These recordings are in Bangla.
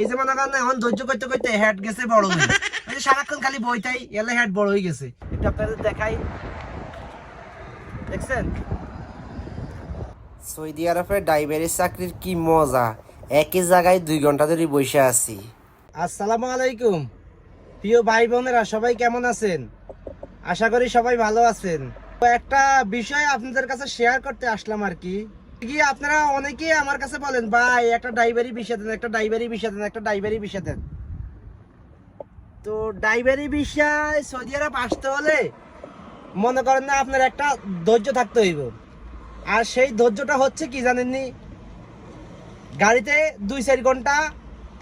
এই যে মনে করেন এখন ধৈর্য করতে করতে হেড গেছে বড় হয়ে, সারাক্ষণ খালি বইটাই এলে হেড বড় হয়ে গেছে। একটু আপনাদের দেখাই, দেখছেন সৌদি আরবের ড্রাইভারের চাকরির কি মজা, একই জায়গায় 2 ঘন্টা ধরে বসে আছি। আসসালামু আলাইকুম প্রিয় ভাই বোনেরা, সবাই কেমন আছেন? আশা করি সবাই ভালো আছেন। তো একটা বিষয় আপনাদের কাছে শেয়ার করতে আসলাম আর কি। আপনারা অনেকেই আমার কাছে বলেন, ভাই একটা ড্রাইভারি বিষয় দেন, একটা ড্রাইভারি বিষয় দেন, একটা ড্রাইভারি বিষয় দেন। তো ড্রাইভারি বিষয় সৌদি আরব আসতে হলে মনে করেন না আপনার একটা ধৈর্য থাকতে হইব। আর সেই ধৈর্যটা হচ্ছে কি জানেননি, গাড়িতে 2-4 ঘন্টা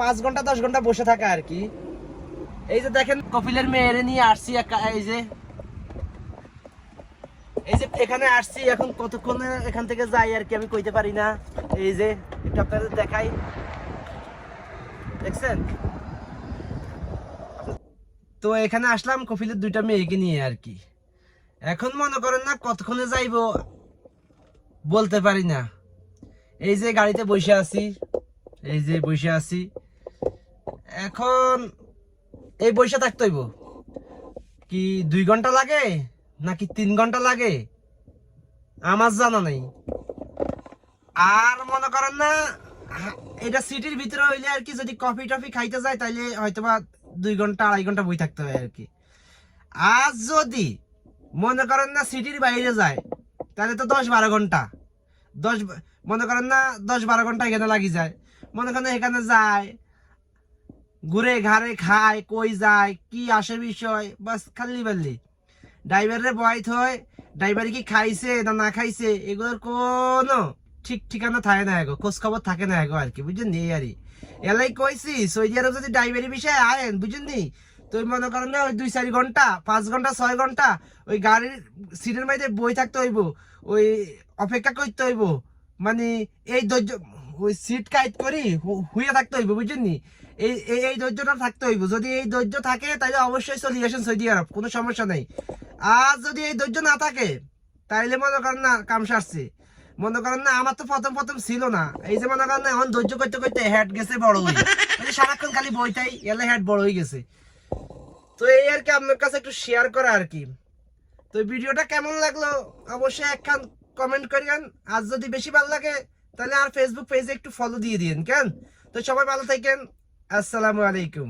5 ঘন্টা 10 ঘন্টা বসে থাকা আর কি। এই যে দেখেন কপিলের মেয়েরে নিয়ে আসছি, এই যে এখানে আসছি, এখন কতক্ষণে এখান থেকে যাই আর কি আমি কইতে পারি না। এই যে একটু আপনাদের দেখাই, দেখছেন। তো এখানে আসলাম কপিলের 2টা মেয়েকে নিয়ে আর কি। এখন মনে করেন না কতক্ষণে যাইবো বলতে পারি না। এই যে গাড়িতে বসে আছি, এই যে বসে আছি, এখন এই বসে থাকতে হইব কি 2 ঘন্টা লাগে নাকি 3 ঘন্টা লাগে আমার জানা নেই। আর মনে করেন না এটা সিটির ভিতরে হইলে আর কি, যদি কফি টফি খাইতে যায় তাইলে হয়তোবা 2 ঘন্টা 2.5 ঘন্টা বই থাকতে হয় আর কি। আর যদি মনে করেন না সিটির বাইরে যায় তাহলে তো 10-12 ঘন্টা, 10 মনে করেন না 10-12 ঘন্টা এখানে লাগি যায়। মনে করেন এখানে যায়, ঘুরে ঘাড়ে খায়, কই যায় কি আসে বিষয় বাস খালি বাল্লি ড্রাইভারের বয়স হয়, ড্রাইভার কি খাইছে না না খাইছে এগুলোর কোনো ঠিক ঠিকানা থাকে না, এগো খোঁজ খবর থাকে না এগো আর কি, বুঝছেন নি। আরই এলাই কইছি সৌদি আরব যদি ড্রাইভারি বিষয়ে আয়েন, বুঝছেন নি, তো মনে করেন না ওই 2-4 ঘন্টা 5 ঘন্টা 6 ঘন্টা ওই গাড়ির সিটের মধ্যে বই থাকতে হইব, ওই অপেক্ষা করতে হইব, মানে এই ধৈর্য ওই সিট কাইট করি হুইয়া থাকতে হইব, বুঝছেন নি। এই এই ধৈর্যটা থাকতে হইব, যদি এই ধৈর্য থাকে তাহলে অবশ্যই চলে আসেন সৌদি আরব, কোনো সমস্যা নেই। আর যদি এই ধৈর্য না থাকে তাইলে মনে করেন না কাম সারছে। মনে করেন না আমার তো প্রথম প্রথম ছিল না, এই যে মনে করেন না এখন ধৈর্য করতে করতে হেড গেছে বড় হয়ে, সারাক্ষণ খালি বইটাই এলে হেড বড় হয়ে গেছে। তো এই আর কি আপনার কাছে একটু শেয়ার করা আর কি। তো ভিডিওটা কেমন লাগলো অবশ্যই একখান কমেন্ট করিয়েন। আর যদি বেশি ভালো লাগে তাহলে আর ফেসবুক পেজে একটু ফলো দিয়ে দিন কেন। তো সবাই ভালো থাকেন, আসসালামু আলাইকুম।